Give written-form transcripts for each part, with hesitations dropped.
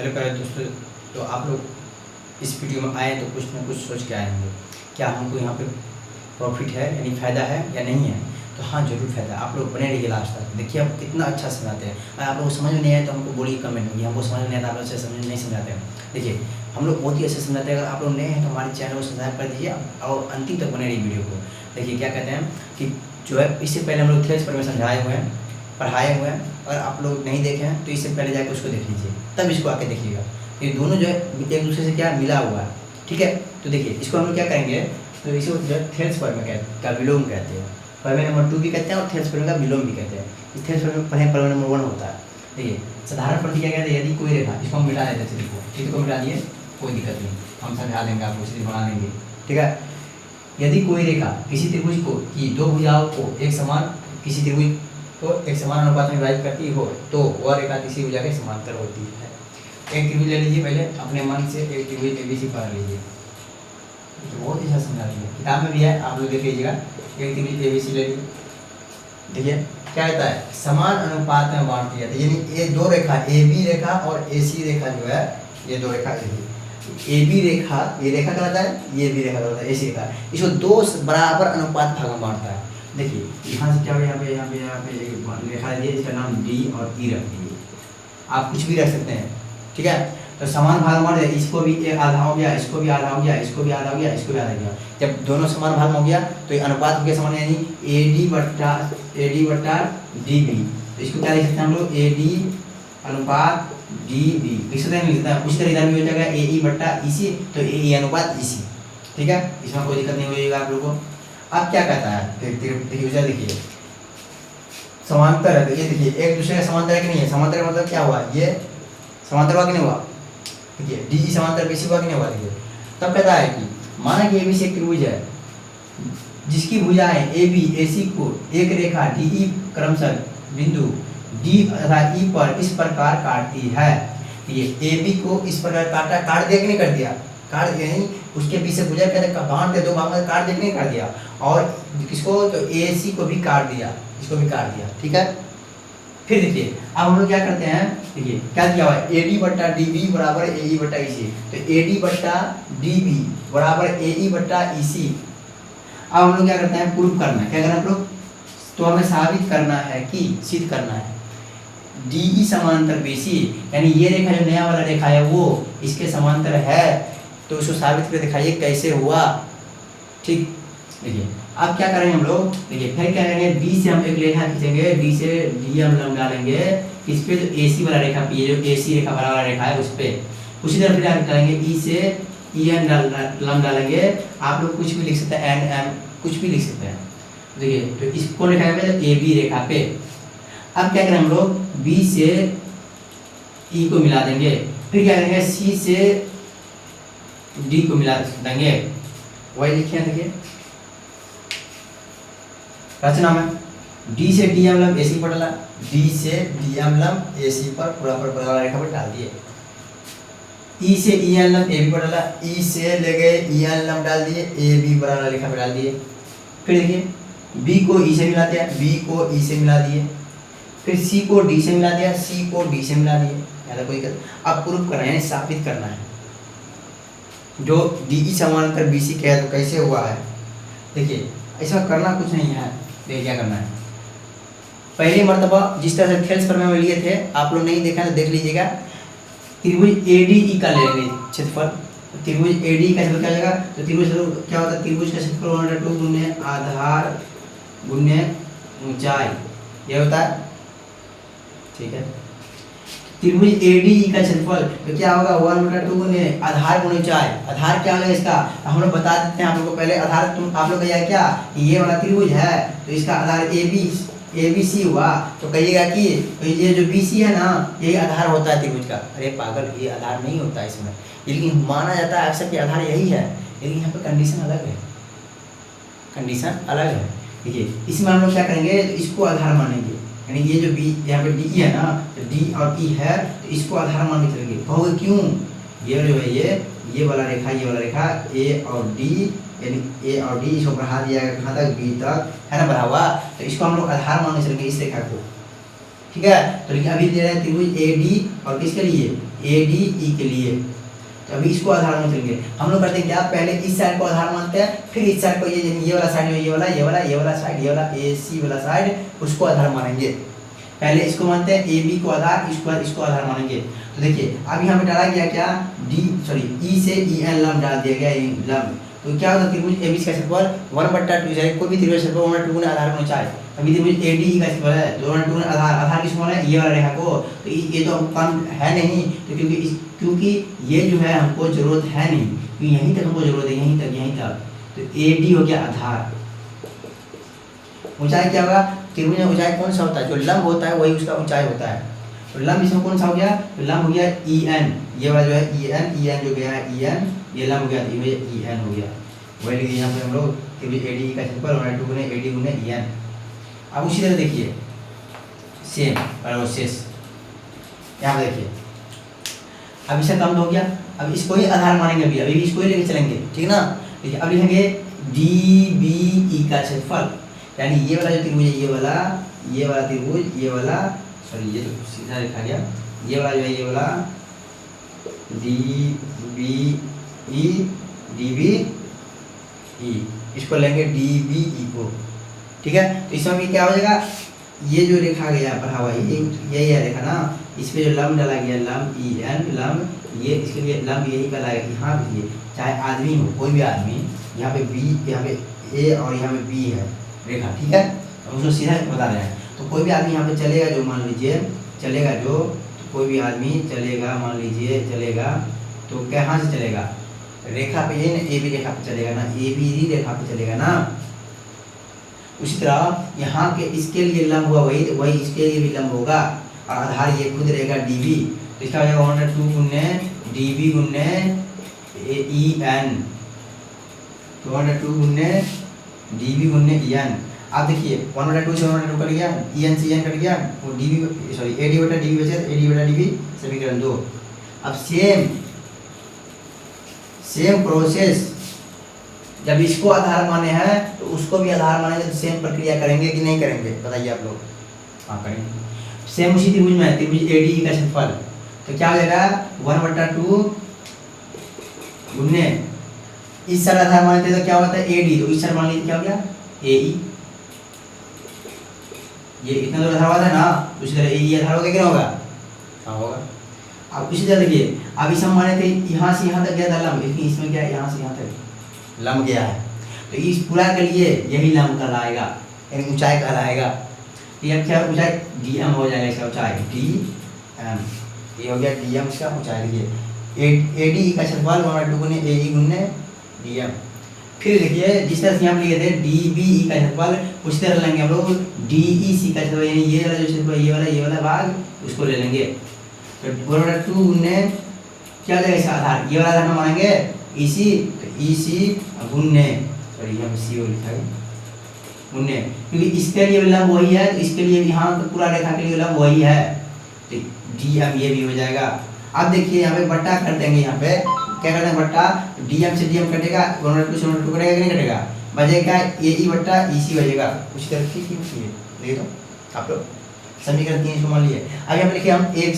Hello प्यारे दोस्तों। तो आप लोग इस वीडियो में आए तो कुछ ना कुछ सोच के आए होंगे, क्या हमको यहाँ पे प्रॉफिट है यानी फ़ायदा है या नहीं है। तो हाँ, ज़रूर फ़ायदा है। आप लोग बने रहिए लास्ट तक, देखिए हम कितना अच्छा समझाते हैं। अगर आप लोग को समझ में नहीं आए तो हमको बोलिए कमेंट में, हमको समझ में नहीं आता, आप लोग अच्छे समझ नहीं समझाते हैं। देखिए हम लोग बहुत ही अच्छे समझाते हैं। अगर आप लोग नए हैं तो हमारे चैनल को सब्सक्राइब कर दीजिए और अंतिम तक बने रहिए वीडियो को। देखिए क्या कहते हैं कि जो है इससे पहले हम लोग थ्रेड्स पर में समझाए हुए हैं, पढ़ाए हुए हैं। अगर आप लोग नहीं देखे हैं तो इससे पहले जाकर उसको देख लीजिए, तब इसको आके देखिएगा। ये दोनों जो है एक दूसरे से क्या मिला हुआ है, ठीक है। तो देखिए इसको हम लोग क्या करेंगे, तो इसको जो है थेल्स पर्व का विलोम कहते हैं। पर्व नंबर 2 भी कहते हैं और थेल्स पर्व का विलोम भी कहते हैं। इस थेल्स पर्व नंबर 1 होता है। देखिए साधारण प्रति क्या कहते हैं, यदि कोई रेखा, इसको हम मिटा देते हैं, चित्र को मिटा दिए, कोई दिक्कत नहीं, हम समझा देंगे आपको, चित्र बना देंगे, ठीक है। यदि कोई रेखा किसी त्रिभुज को की दो भुजाओं को एक समान, किसी त्रिभुज को एक समान अनुपात में विभाजित करती हो तो वह रेखा तीसरी भुजा के समांतर होती है। एक त्रिभुज ले लीजिए, पहले अपने मन से एक त्रिभुज ABC पढ़ लीजिए, बहुत अच्छा समझा लीजिए, किताब में भी है, आप लोग देख लीजिएगा। एक त्रिभुज ABC ले लीजिए, देखिए क्या कहता है, समान अनुपात में बांट दिया, यानी ये दो रेखा AB रेखा और AC रेखा जो है, ये दो रेखा AB रेखा, ये रेखा कहलाता है, ये भी रेखा कहलाता है, AC रेखा, इसको दो बराबर अनुपात भाग में बांटता है। देखिए यहाँ से क्या हो, यहाँ पे एक रेखा दिए, इसका नाम D और E रख दीजिए, आप कुछ भी रख सकते हैं, ठीक है। तो समान भाग में, इसको भी एक आधा हो गया, इसको भी आधा हो गया, इसको भी आधा हो गया, इसको भी आधा हो गया। जब दोनों समान भाग में हो गया तो ये अनुपात हो गया समान, यानी AD बट्टा DB। तो इसको क्या लिख सकते हैं हम लोग, AD अनुपात DB लिख सकते हैं। उसी तरह इधर भी हो जाएगा AE बट्टा EC, तो AE अनुपात EC, ठीक है। इसमें कोई दिक्कत नहीं होगी आप लोगों को। अब क्या कहता है, देखिए समांतर है, तो ये देखिए एक दूसरे का समांतर है कि नहीं है। समांतर का मतलब क्या हुआ, ये समांतर हुआ कि नहीं हुआ, देखिए DE समांतर BC हुआ कि नहीं हुआ। देखिए तब कहता है कि माना कि ABC एक त्रिभुज है जिसकी भुजाएं AB AC को एक रेखा DE क्रमशः बिंदु D तथा E पर इस प्रकार काटती है। ये AB को इस प्रकार काट दिया कि नहीं कर दिया, काट दिया, यानी उसके बीच से भुजा कहते बांट दे, दो भाग में काट दिया कि नहीं काट दिया। और किसको, तो AC को भी काट दिया, इसको भी काट दिया, ठीक है। फिर देखिए अब हम लोग क्या करते हैं, देखिए क्या दिया हुआ है, AD बट्टा DB बराबर AE बट्टा EC। तो AD बट्टा DB बराबर AE बट्टा EC। अब हम लोग क्या करते हैं, प्रूफ करना है, क्या करना है प्रूफ, तो हमें साबित करना है कि, सिद्ध करना है DE समांतर BC, यानी ये रेखा जो नया वाला रेखा है वो इसके समांतर है। तो उसको साबित करके दिखाइए कैसे हुआ, ठीक। देखिए अब क्या करेंगे हम लोग, देखिए फिर क्या करेंगे, B से हम एक रेखा खींचेंगे, D से D हम लंब डालेंगे इस पे, जो AC वाला रेखा पे, जो AC रेखा वाला रेखा है उस पे। उसी तरह फिर क्या करेंगे, E से EN लंब डालेंगे। आप लोग कुछ भी लिख सकते हैं, NM कुछ भी लिख सकते हैं। देखिए तो इसको रेखा पे, AB रेखा पे। अब क्या करें हम लोग, B से E को मिला देंगे, फिर क्या करेंगे C से D को मिला देंगे, वही लिखिए। देखिए रचना में D से D लंब AC पर डाला, D से D लंब AC पर पूरा पर रेखा पर डाल दिए। E से EN लंब AB पर डाला, E से ले गए EN लंब डाल दिए, AB बराबर रेखा पर डाल दिए। फिर देखिए B को E से मिला दिया, B को E से मिला दिए, फिर C को D से मिला दिया, C को D से मिला दिए, ऐसा कोई कर। अब प्रूफ करना है, यानी साबित करना है जो DE समांतर BC कहे तो कैसे हुआ है। देखिए ऐसा करना कुछ नहीं है, देखिए क्या करना है, पहली मर्तबा जिस तरह से थेल्स पर्व में लिए थे, आप लोग नहीं देखा तो देख लीजिएगा। त्रिभुज ADE का ले लेंगे क्षेत्रफल, त्रिभुज ADE का क्षेत्रफल क्या जाएगा, तो त्रिभुज क्या होता है, त्रिभुज का क्षेत्रफल 1/2 गुने आधार गुने ऊंचाई, ये होता है, ठीक है। त्रिभुज ADE का क्षेत्रफल तो क्या होगा, 1/2 गुने आधार गुने ऊंचाई। आधार क्या होगा इसका, हम लोग बता देते हैं आप लोगों को पहले। आधार तुम आप लोग कहिएगा क्या, ये वाला त्रिभुज है तो इसका आधार ABC हुआ, तो कहिएगा कि तो ये जो BC है ना, यही आधार होता है त्रिभुज का। अरे पागल, ये आधार नहीं होता इसमें, लेकिन माना जाता है अक्सर कि आधार यही है, लेकिन यहाँ पे कंडीशन अलग है, कंडीशन अलग है। देखिए इसमें हम लोग क्या करेंगे, इसको आधार मानेंगे, यानी ये जो B यहाँ पे DE है ना, तो D और E है, तो इसको आधार मान के चलेंगे। कहोगे क्यों, ये जो है ये वाला रेखा, ये वाला रेखा A और D, यानी A और D इसको बढ़ा दिया कहाँ तक, B तक, है ना, बढ़ा हुआ, तो इसको हम लोग आधार मान के चलेंगे इस रेखा को, ठीक है। तो देखिए अभी दे रहे हैं त्रिभुज AD और किसके लिए, ADE के लिए। तो अभी इसको आधार मान चलेंगे। हम लोग करते हैं क्या, पहले इस साइड को आधार मानते हैं, फिर इस साइड को, ये वाला साइड में ये वाला साइड, ये वाला AC वाला साइड, उसको आधार मानेंगे। पहले इसको मानते हैं AB को आधार, इसको आधार मानेंगे। तो देखिए अब यहाँ पे डाला गया क्या, E से EN लंब डाल दिया गया, लंब। तो क्या होता है, त्रिभुज ABC का क्षेत्रफल 1/2, कोई भी त्रिभुज क्षेत्रफल 1/2 गुना आधार गुना ऊंचाई। अभी त्रिभुज ADE का क्षेत्रफल है 2/2 गुना आधार किसको माना है, ये वाला रेखा को। तो ये तो काम है नहीं, तो क्योंकि ये जो है हमको जरूरत है नहीं, क्योंकि यहीं तक हमको जरूरत है, यहीं तक। तो AD हो गया आधार। ऊंचाई क्या होगा, त्रिभुज में ऊंचाई कौन सा होता है, जो लंब होता है वही उसका ऊंचाई होता है। तो लंब इसमें कौन सा हो गया, तो लंब हो गया EN, ये वाला जो है EN जो गया है EN, ये लंब हो गया, तो ये EN हो गया। वही लिखिए यहाँ पे हम लोग त्रिभुज ADE का क्षेत्रफल 1/2 गुना AD गुना EN। अब उसी तरह देखिए सेम बराबर शेष, यहाँ पे देखिए अब इसका काम तो हो गया। अब इसको ही आधार मानेंगे, अभी इसको ही लेके चलेंगे, ठीक ना। देखिए अब लिखेंगे DBE का क्षेत्रफल, यानी ये वाला जो त्रिभुज है, ये वाला त्रिभुज, ये वाला ये तो सीधा लिखा गया, ये वाला जो है, ये वाला DBE, इसको लेंगे DBE को, ठीक है। तो इसमें क्या हो जाएगा, ये जो लिखा गया पढ़ा हुआ यही है रेखा ना, इस पे जो लंब डाला गया, लंब EN लंब, ये इसके लिए लंब यही कहलाएगा। यहाँ पे चाहे आदमी हो, कोई भी आदमी, यहाँ पे B, यहाँ पे A और यहाँ पे B है रेखा, ठीक है। हम उसको सीधा बता रहे हैं। तो कोई भी आदमी यहाँ पे चलेगा, जो मान लीजिए चलेगा, जो कोई भी आदमी चलेगा, मान लीजिए चलेगा, तो कहाँ से चलेगा, रेखा पे, ये ना AB रेखा पे चलेगा ना, ABD रेखा पे चलेगा ना। उसी तरह यहाँ के इसके लिए लंब हुआ, वही इसके लिए भी लंब होगा, और आधार ये खुद रहेगा DB। तो इसका हो जाएगा 1/2 गुने DB गुने EN, तो 1/2 गुने DB गुने EN। आप देखिए 1/2 से 1/2 कट गया, EN से EN कट गया, वो AD/DB बचे, AD/DB समीकरण 2। अब सेम प्रोसेस, जब इसको आधार माने हैं तो उसको भी आधार मानेंगे, तो सेम प्रक्रिया करेंगे कि नहीं करेंगे, बताइए आप लोग। हाँ करेंगे। सेम उसी त्रिभुज में त्रिभुज ADE का क्षेत्रफल, तो क्या हो जाएगा 1/2 गुने, इस साइड आधार मानते तो क्या होता है AD, तो इस साइड मान लीजिए क्या हो गया AE, ये इतना तो आधार वाला है ना, उसी तरह AE आधार होगा कि नहीं होगा, हाँ होगा। अब इसी तरह देखिए, अब इस हम माने थे यहाँ से यहाँ तक गया था लंब, लेकिन इसमें क्या है, यहाँ से यहाँ तक लंब गया है, तो इस पूरा के लिए यही लंब कहलाएगा, यानी ऊंचाई कहलाएगा। ये क्या ऊंचाई DM हो जाएगा, इसका ऊंचाई DM, ये हो गया DM इसका ऊंचाई। देखिए ADE का क्षेत्रफल 1/2 गुने AE गुने DM। फिर देखिए जिस तरह से हम लिए थे DBE का क्षेत्रफल, उसी तरह लेंगे हम लोग DEC का क्षेत्रफल, यानी ये वाला जो क्षेत्रफल, ये वाला भाग उसको ले लेंगे। तो 1/2 गुने क्या हो जाएगा इसका आधार, ये वाला आधार हम मानेंगे EC, तो EC गुने, सॉरी यहाँ पे C लिखा है गुने, क्योंकि इसके लिए लंब वही है, तो इसके लिए यहाँ तो पूरा रेखा के लिए लंब वही है, तो DM ये भी हो जाएगा। अब देखिए यहाँ पे बट्टा कर देंगे, यहाँ पे क्या करते हैं बट्टा, DM से DM कटेगा, 1/2 से 1/2 कटेगा कि नहीं कटेगा, बचेगा AE/EC बचेगा। उसी तरह ठीक है, देखिए तो आप लोग समीकरण 3 को मान लिए। अब यहाँ पे लिखिए हम एक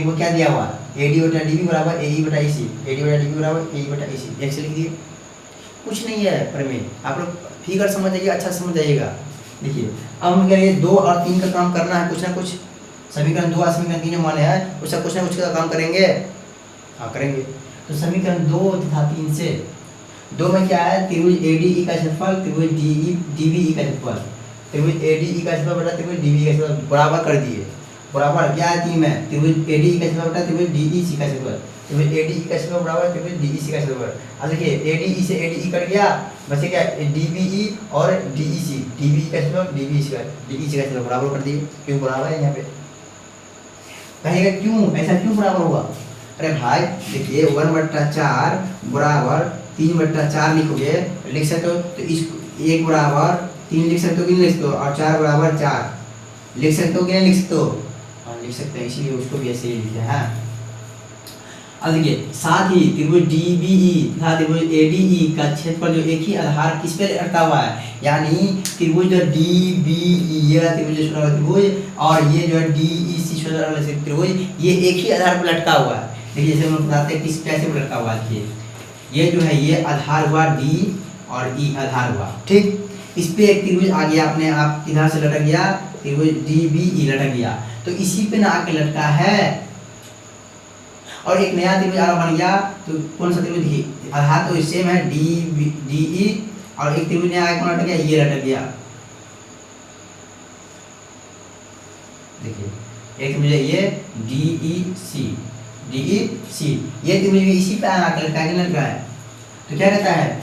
को क्या दिया हुआ, AD/DB बराबर AE/EC, AD/DB बराबर AE/EC, एक से लिख दिए, कुछ नहीं है प्रमेय, आप लोग फिगर समझ जाइए, अच्छा समझ जाइएगा। देखिए अब हम कह रहे हैं 2 और 3 का काम करना है, कुछ ना कुछ समीकरण 2 और समीकरण 3 जो माने हैं उसका कुछ ना कुछ का काम करेंगे, हाँ करेंगे। तो समीकरण 2 तथा 3 से, 2 में क्या है, त्रिभुज ADE का क्षेत्रफल, त्रिभुज DBE का क्षेत्रफल, त्रिभुज ADE का क्षेत्रफल बटा त्रिभुज DBE का क्षेत्रफल बराबर कर दिए, बराबर क्या है 3 में, त्रिभुज ADE का क्षेत्रफल बटा त्रिभुज DEC का क्षेत्रफल, त्रिभुज ADE का क्षेत्रफल बराबर त्रिभुज DEC का क्षेत्रफल। अब देखिए ADE से ADE कट गया, बचे क्या DBE और DEC, DBE का क्षेत्रफल DEC का क्षेत्रफल बराबर कर दिए, क्यों बराबर है यहाँ पे, कहेगा क्यों ऐसा क्यों बराबर हुआ, अरे भाई देखिए 1/4 बराबर 3/4 लिखोगे, लिख सकते हो, तो इस 1 बराबर 3 लिख सकते हो कि नहीं लिख सकते हो, और 4 बराबर 4 लिख सकते हो कि नहीं लिख सकते हो, हाँ लिख सकते हैं, इसीलिए उसको भी ऐसे ही लिखे हैं। अब देखिए साथ ही त्रिभुज DBE तथा त्रिभुज ADE का क्षेत्रफल जो एक ही आधार किस पे अटका हुआ है, यानी त्रिभुज जो DBE ये त्रिभुज और ये जो DEC त्रिभुज ये एक ही आधार पर लटका हुआ है, देखिए जैसे हम लोग बताते हैं किस कैसे वो लटका हुआ है, ये जो है ये आधार हुआ डी और ई आधार हुआ, ठीक। इस पे एक त्रिभुज आ गया अपने आप, इधर से लटक गया त्रिभुज डी बी ई लटक गया, तो इसी पे ना आके लटका है। और एक नया त्रिभुज आर बन गया, तो कौन सा त्रिभुज, देखिए आधार तो सेम है डी ई, और एक त्रिभुज नया कौन लटक गया, ये लटक गया। देखिए एक त्रिभुज है ये डी ई सी, ये त्रिभुज भी इसी पे आकर लटका है। तो क्या कहता है,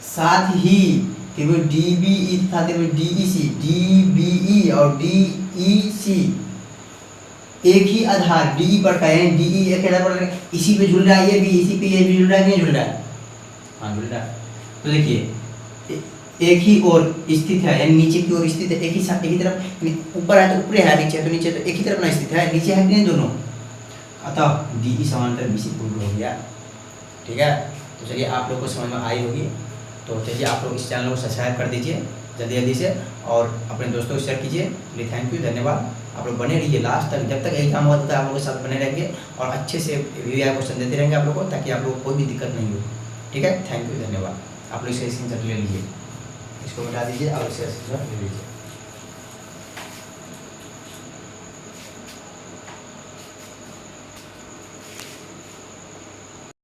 साथ ही त्रिभुज डी बी ई तथा त्रिभुज डी ई सी, डी बी ई और डी ई सी एक ही आधार डी ई पर का है, डी ई एक आधार पर इसी पे झूल रहा है, ये भी इसी पे, ये भी झूल रहा है, नहीं झूल रहा है, हाँ झूल रहा है। तो देखिए एक ही ओर स्थित है, यानी नीचे की ओर स्थित है, एक ही साथ, एक ही तरफ, ऊपर है तो ऊपर है, नीचे है तो नीचे, तो एक ही तरफ ना स्थित है, नीचे है कि नहीं दोनों, अतः डी ई समांतर बी सी पूर्ण हो गया, ठीक है। तो चलिए आप लोग को समझ में आई होगी, तो चलिए आप लोग इस चैनल को सब्सक्राइब कर दीजिए जल्दी जल्दी से, और अपने दोस्तों को शेयर कीजिए। चलिए थैंक यू, धन्यवाद। आप लोग बने रहिए लास्ट तक, जब तक एग्जाम होता है आप लोगों के साथ बने रहेंगे और अच्छे से वीडियो क्वेश्चन देते रहेंगे आप लोगों को, ताकि आप लोगों को कोई भी दिक्कत नहीं हो, ठीक है। थैंक यू, धन्यवाद। आप लोग इसे स्क्रीनशॉट ले लीजिए, इसको बता दीजिए और इसे स्क्रीनशॉट ले लीजिए।